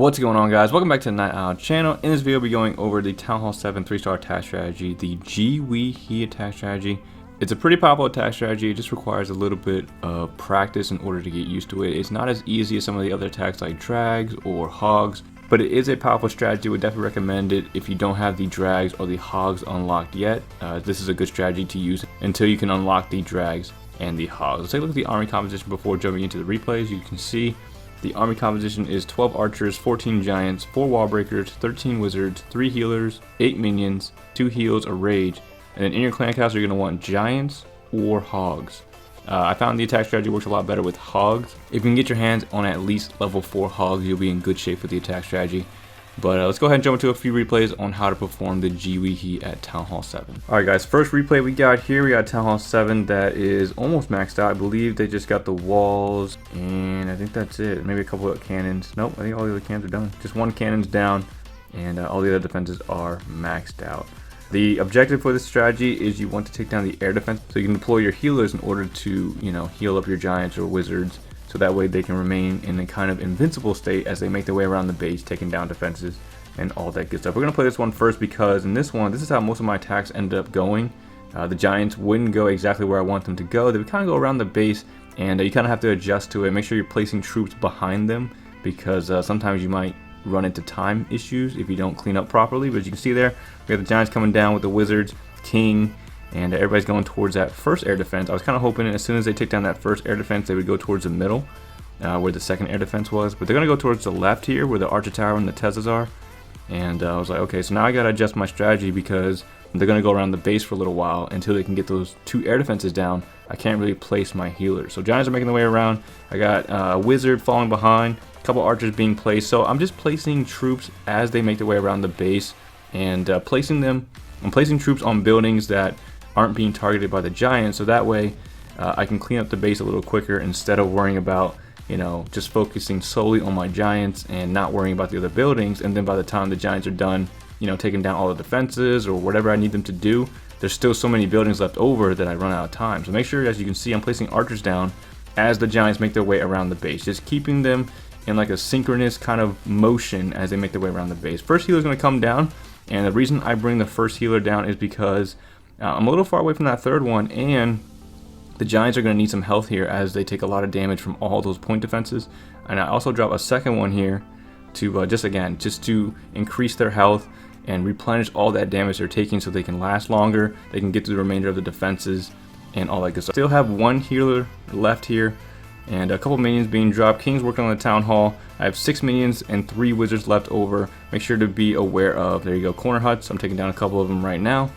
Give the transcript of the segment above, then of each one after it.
What's going on, guys? Welcome back to the Night Owl channel. In this video, we'll be going over the Town Hall 7 3-star attack strategy, the GIWIHE attack strategy. It's a pretty powerful attack strategy. It just requires a little bit of practice in order to get used to it. It's not as easy as some of the other attacks like drags or hogs, but it is a powerful strategy. Would definitely recommend it if you don't have the drags or the hogs unlocked yet. This is a good strategy to use until you can unlock the drags and the hogs. Let's take a look at the army composition before jumping into the replays. You can see the army composition is 12 archers, 14 giants, 4 wall breakers, 13 wizards, 3 healers, 8 minions, 2 heals, a rage, and then in your clan castle you're going to want giants or hogs. I found the attack strategy works a lot better with hogs. If you can get your hands on at least level 4 hogs, you'll be in good shape for the attack strategy. But let's go ahead and jump into a few replays on how to perform the GIWIHE at Town Hall 7. Alright guys, first replay we got here, we got Town Hall 7 that is almost maxed out. I believe they just got the walls, and I think that's it. Maybe a couple of cannons. Nope, I think all the other cannons are done. Just one cannon's down, and all the other defenses are maxed out. The objective for this strategy is you want to take down the air defense, so you can deploy your healers in order to, heal up your giants or wizards, so that way they can remain in a kind of invincible state as they make their way around the base, taking down defenses and all that good stuff. We're going to play this one first because in this one, this is how most of my attacks ended up going. The giants wouldn't go exactly where I want them to go. They would kind of go around the base, and you kind of have to adjust to it. Make sure you're placing troops behind them because sometimes you might run into time issues if you don't clean up properly. But as you can see there, we have the giants coming down with the wizards, king, and everybody's going towards that first air defense. I was kind of hoping as soon as they take down that first air defense, they would go towards the middle, where the second air defense was. But they're going to go towards the left here, where the archer tower and the Teslas are. And I was like, okay, so now I got to adjust my strategy because they're going to go around the base for a little while until they can get those 2 air defenses down. I can't really place my healers. So giants are making their way around. I got a wizard falling behind, a couple archers being placed. So I'm just placing troops as they make their way around the base and placing troops on buildings that aren't being targeted by the giants, so that way I can clean up the base a little quicker instead of worrying about just focusing solely on my giants and not worrying about the other buildings. And then by the time the giants are done taking down all the defenses or whatever I need them to do, there's still so many buildings left over that I run out of time. So make sure, as you can see, I'm placing archers down as the giants make their way around the base, just keeping them in like a synchronous kind of motion as they make their way around the base. First healer is going to come down, and the reason I bring the first healer down is because I'm a little far away from that third one, and the giants are going to need some health here as they take a lot of damage from all those point defenses. And I also drop a second one here to just to increase their health and replenish all that damage they're taking so they can last longer, they can get through the remainder of the defenses and all that good stuff. Still have one healer left here and a couple minions being dropped. King's working on the town hall. I have 6 minions and 3 wizards left over. Make sure to be aware of, there you go, corner huts. I'm taking down a couple of them right now.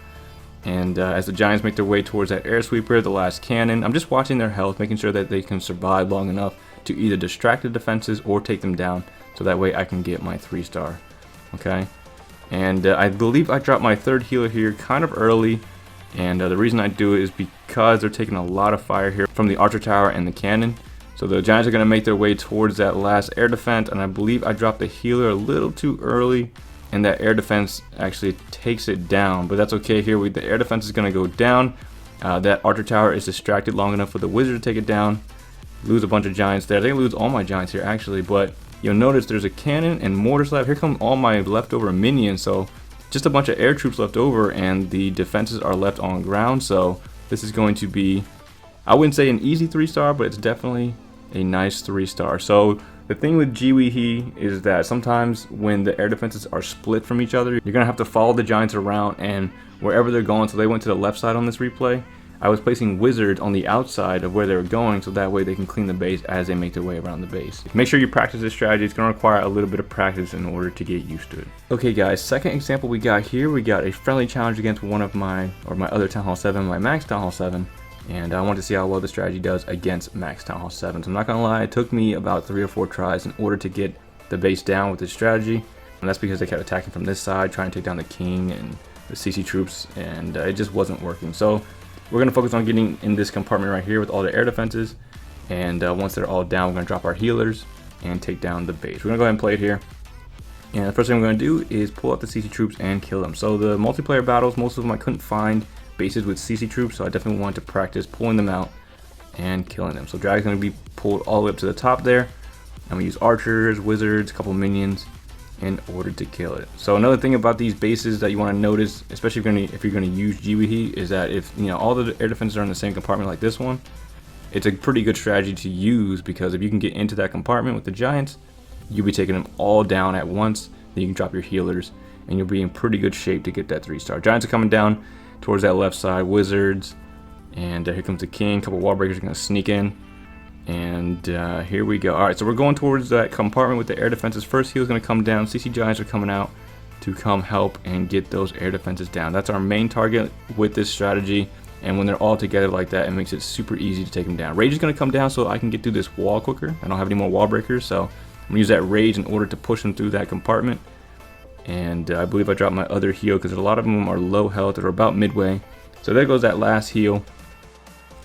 And as the giants make their way towards that air sweeper, the last cannon, I'm just watching their health, making sure that they can survive long enough to either distract the defenses or take them down, so that way I can get my 3-star. Okay, and I believe I dropped my third healer here kind of early, and the reason I do it is because they're taking a lot of fire here from the archer tower and the cannon. So the giants are going to make their way towards that last air defense, and I believe I dropped the healer a little too early, and that air defense actually takes it down, but that's okay. Here the air defense is going to go down. That archer tower is distracted long enough for the wizard to take it down. Lose a bunch of giants there. They lose all my giants here actually, but you'll notice there's a cannon and mortars left. Here come all my leftover minions, so just a bunch of air troops left over, and the defenses are left on ground. So this is going to be, I wouldn't say an easy 3-star, but it's definitely a nice 3-star. So the thing with GIWIHE is that sometimes when the air defenses are split from each other, you're going to have to follow the giants around and wherever they're going. So they went to the left side on this replay. I was placing wizards on the outside of where they were going, so that way they can clean the base as they make their way around the base. Make sure you practice this strategy. It's going to require a little bit of practice in order to get used to it. Okay guys, second example we got here, we got a friendly challenge against one of my other Town Hall 7, my max Town Hall 7. And I want to see how well the strategy does against max Town Hall 7. So I'm not going to lie, it took me about 3 or 4 tries in order to get the base down with this strategy. And that's because they kept attacking from this side, trying to take down the king and the CC troops, and it just wasn't working. So we're going to focus on getting in this compartment right here with all the air defenses. And once they're all down, we're going to drop our healers and take down the base. We're going to go ahead and play it here. And the first thing I'm going to do is pull out the CC troops and kill them. So the multiplayer battles, most of them I couldn't find bases with CC troops, so I definitely wanted to practice pulling them out and killing them. So drag's going to be pulled all the way up to the top there. I'm going to use archers, wizards, a couple minions, in order to kill it. So another thing about these bases that you want to notice, especially if you're going to use GIWIHE, is that if all the air defenses are in the same compartment like this one, it's a pretty good strategy to use, because if you can get into that compartment with the giants, you'll be taking them all down at once. Then you can drop your healers and you'll be in pretty good shape to get that 3-star. Giants are coming down towards that left side, wizards, and here comes the king. A couple wall breakers are going to sneak in, and here we go. Alright, so we're going towards that compartment with the air defenses. First heal is going to come down. CC giants are coming out to come help and get those air defenses down. That's our main target with this strategy. And when they're all together like that, it makes it super easy to take them down. Rage is going to come down so I can get through this wall quicker. I don't have any more wall breakers, so I'm going to use that rage in order to push them through that compartment. And I believe I dropped my other heal because a lot of them are low health or about midway. So there goes that last heal.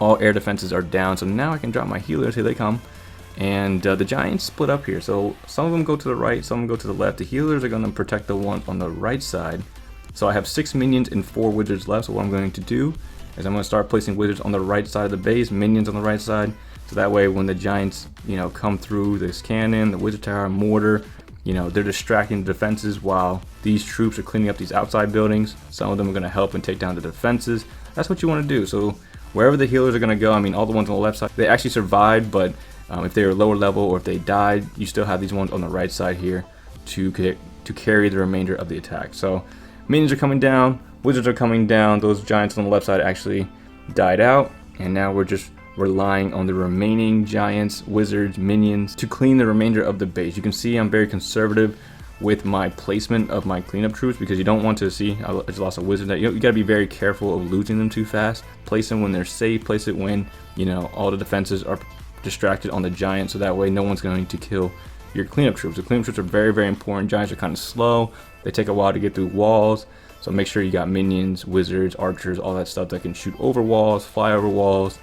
All air defenses are down, so now I can drop my healers. Here they come. And the giants split up here. So some of them go to the right, some of them go to the left. The healers are going to protect the one on the right side. So I have 6 minions and 4 wizards left. So what I'm going to do is I'm going to start placing wizards on the right side of the base, minions on the right side, so that way when the giants, come through this cannon, the wizard tower, mortar, they're distracting the defenses while these troops are cleaning up these outside buildings. Some of them are going to help and take down the defenses. That's what you want to do. So wherever the healers are going to go, all the ones on the left side, they actually survived, but if they were lower level or if they died, you still have these ones on the right side here to carry the remainder of the attack. So minions are coming down. Wizards are coming down. Those giants on the left side actually died out, and now we're just relying on the remaining giants, wizards, minions to clean the remainder of the base. You can see I'm very conservative with my placement of my cleanup troops, because you don't want to see I just lost a wizard. That you got to be very careful of losing them too fast. Place them when they're safe. Place it when all the defenses are distracted on the giant, so that way no one's going to kill your cleanup troops. The cleanup troops are very, very important. Giants are kind of slow. They take a while to get through walls. So make sure you got minions, wizards, archers, all that stuff that can shoot over walls, fly over walls,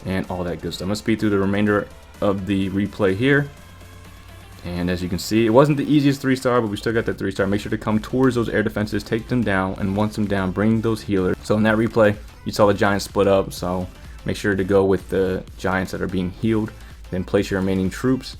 and all that good stuff. I'm going to speed through the remainder of the replay here. And as you can see, it wasn't the easiest 3-star, but we still got that 3-star. Make sure to come towards those air defenses, take them down, and once them down, bring those healers. So in that replay, you saw the giants split up, so make sure to go with the giants that are being healed. Then place your remaining troops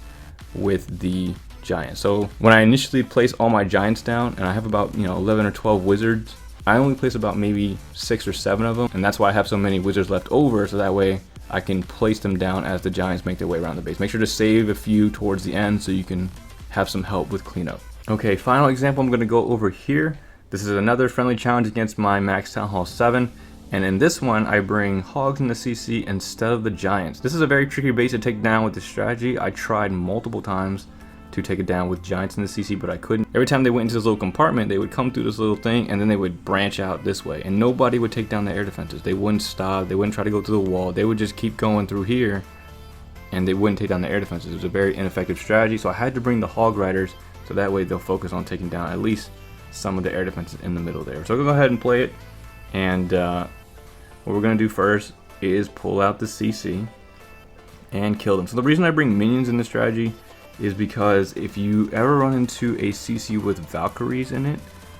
with the giants. So when I initially place all my giants down, and I have about 11 or 12 wizards, I only place about maybe 6 or 7 of them, and that's why I have so many wizards left over, so that way I can place them down as the giants make their way around the base. Make sure to save a few towards the end so you can have some help with cleanup. Okay, final example I'm going to go over here. This is another friendly challenge against my max Town Hall 7, and in this one I bring hogs in the CC instead of the giants. This is a very tricky base to take down with this strategy. I tried multiple times to take it down with giants in the CC, but I couldn't. Every time they went into this little compartment, they would come through this little thing and then they would branch out this way, and nobody would take down the air defenses. They wouldn't stop. They wouldn't try to go to the wall. They would just keep going through here and they wouldn't take down the air defenses. It was a very ineffective strategy, so I had to bring the hog riders so that way they'll focus on taking down at least some of the air defenses in the middle there. So I'll go ahead and play it, and what we're going to do first is pull out the CC and kill them. So the reason I bring minions in this strategy is because if you ever run into a CC with Valkyries in it,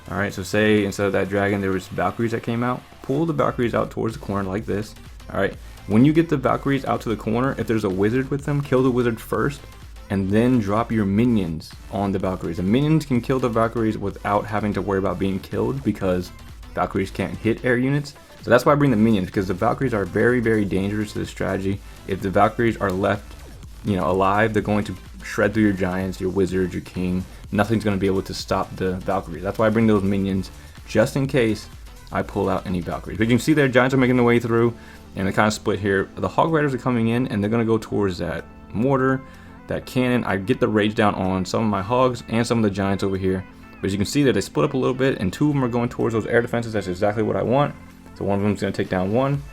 alright, so say instead of that dragon there was Valkyries that came out, pull the Valkyries out towards the corner like this, alright. When you get the Valkyries out to the corner, if there's a wizard with them, kill the wizard first, and then drop your minions on the Valkyries. The minions can kill the Valkyries without having to worry about being killed, because Valkyries can't hit air units. So that's why I bring the minions, because the Valkyries are very, very dangerous to this strategy. If the Valkyries are left, alive, they're going to shred through your giants, your wizards, your king. Nothing's going to be able to stop the Valkyries. That's why I bring those minions, just in case I pull out any Valkyries. But you can see there, giants are making their way through, and they kind of split here. The hog riders are coming in, and they're going to go towards that mortar, that cannon. I get the rage down on some of my hogs and some of the giants over here. But as you can see that they split up a little bit, and 2 of them are going towards those air defenses. That's exactly what I want. So one of them is going to take down one.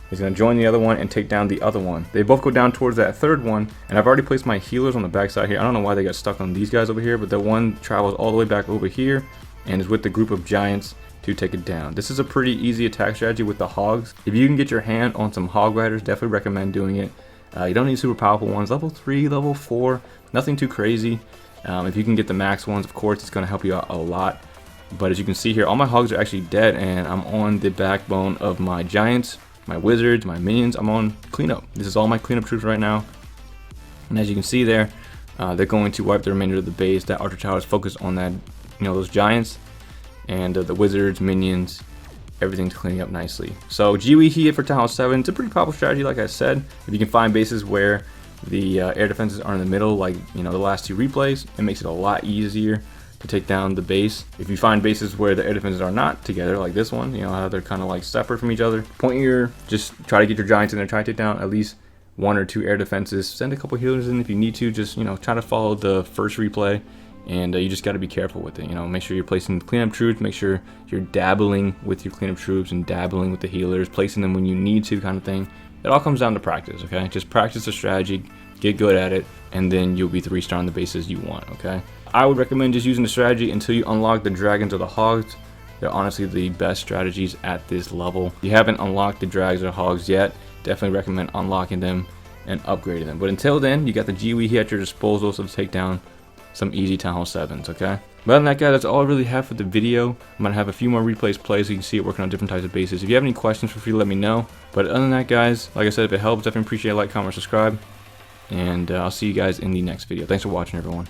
He's going to join the other one and take down the other one. They both go down towards that third one, and I've already placed my healers on the back side here. I don't know why they got stuck on these guys over here, but the one travels all the way back over here and is with the group of giants to take it down. This is a pretty easy attack strategy with the hogs. If you can get your hand on some hog riders, definitely recommend doing it. You don't need super powerful ones. Level 3, level 4, nothing too crazy. If you can get the max ones, of course, it's going to help you out a lot. But as you can see here, all my hogs are actually dead, and I'm on the backbone of my giants, my wizards, my minions. I'm on cleanup. This is all my cleanup troops right now. And as you can see there, they're going to wipe the remainder of the base. That archer tower is focused on that, those giants, and the wizards, minions, everything's cleaning up nicely. So GIWIHE for Town Hall 7, it's a pretty powerful strategy, like I said. If you can find bases where the air defenses are in the middle, like the last two replays, it makes it a lot easier to take down the base. If you find bases where the air defenses are not together, like this one, how they're kind of like separate from each other, just try to get your giants in there, try to take down at least 1 or 2 air defenses. Send a couple healers in if you need to. Just try to follow the first replay, and you just got to be careful with it. Make sure you're placing cleanup troops, make sure you're dabbling with your cleanup troops and dabbling with the healers, placing them when you need to, kind of thing. It all comes down to practice, okay? Just practice the strategy, get good at it, and then you'll be 3-starring the bases you want, okay? I would recommend just using the strategy until you unlock the dragons or the hogs. They're honestly the best strategies at this level. If you haven't unlocked the dragons or hogs yet, definitely recommend unlocking them and upgrading them. But until then, you got the GIWIHE at your disposal, so to take down some easy Town Hall 7s, okay? But other than that, guys, that's all I really have for the video. I'm gonna have a few more replays play so you can see it working on different types of bases. If you have any questions, feel free to let me know. But other than that, guys, like I said, if it helps, definitely appreciate a like, comment, subscribe. And I'll see you guys in the next video. Thanks for watching, everyone.